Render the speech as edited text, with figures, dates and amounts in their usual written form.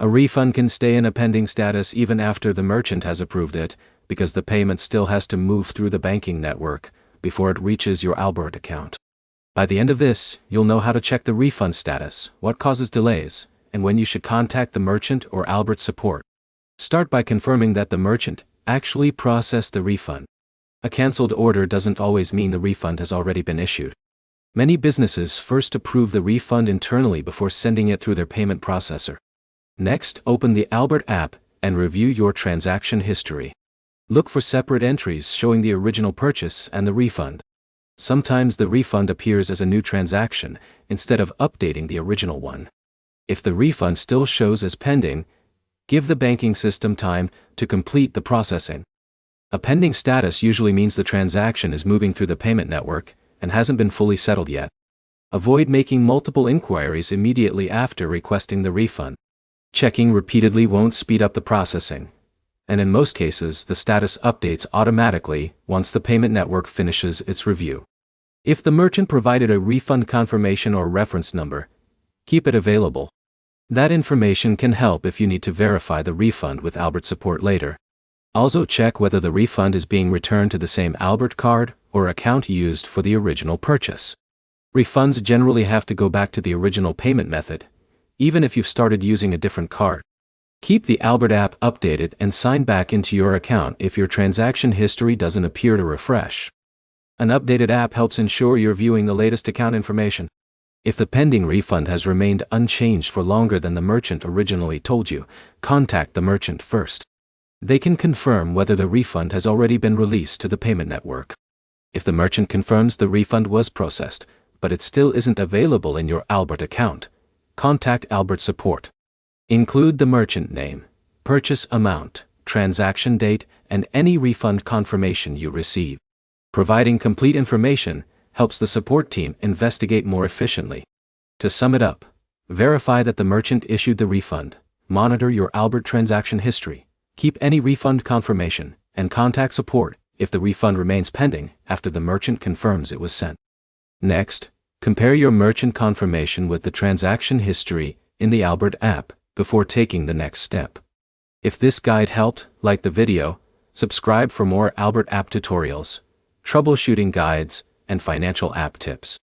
A refund can stay in a pending status even after the merchant has approved it, because the payment still has to move through the banking network before it reaches your Albert account. By the end of this, you'll know how to check the refund status, what causes delays, and when you should contact the merchant or Albert support. Start by confirming that the merchant actually processed the refund. A cancelled order doesn't always mean the refund has already been issued. Many businesses first approve the refund internally before sending it through their payment processor. Next, open the Albert app and review your transaction history. Look for separate entries showing the original purchase and the refund. Sometimes the refund appears as a new transaction instead of updating the original one. If the refund still shows as pending, give the banking system time to complete the processing. A pending status usually means the transaction is moving through the payment network and hasn't been fully settled yet. Avoid making multiple inquiries immediately after requesting the refund. Checking repeatedly won't speed up the processing, and in most cases the status updates automatically once the payment network finishes its review. If the merchant provided a refund confirmation or reference number, keep it available. That information can help if you need to verify the refund with Albert support later. Also check whether the refund is being returned to the same Albert card or account used for the original purchase. Refunds generally have to go back to the original payment method, even if you've started using a different card. Keep the Albert app updated and sign back into your account if your transaction history doesn't appear to refresh. An updated app helps ensure you're viewing the latest account information. If the pending refund has remained unchanged for longer than the merchant originally told you, contact the merchant first. They can confirm whether the refund has already been released to the payment network. If the merchant confirms the refund was processed, but it still isn't available in your Albert account, contact Albert support. Include the merchant name, purchase amount, transaction date, and any refund confirmation you receive. Providing complete information helps the support team investigate more efficiently. To sum it up, verify that the merchant issued the refund, monitor your Albert transaction history, keep any refund confirmation, and contact support if the refund remains pending after the merchant confirms it was sent. Next, compare your merchant confirmation with the transaction history in the Albert app before taking the next step. If this guide helped, like the video, subscribe for more Albert app tutorials, troubleshooting guides, and financial app tips.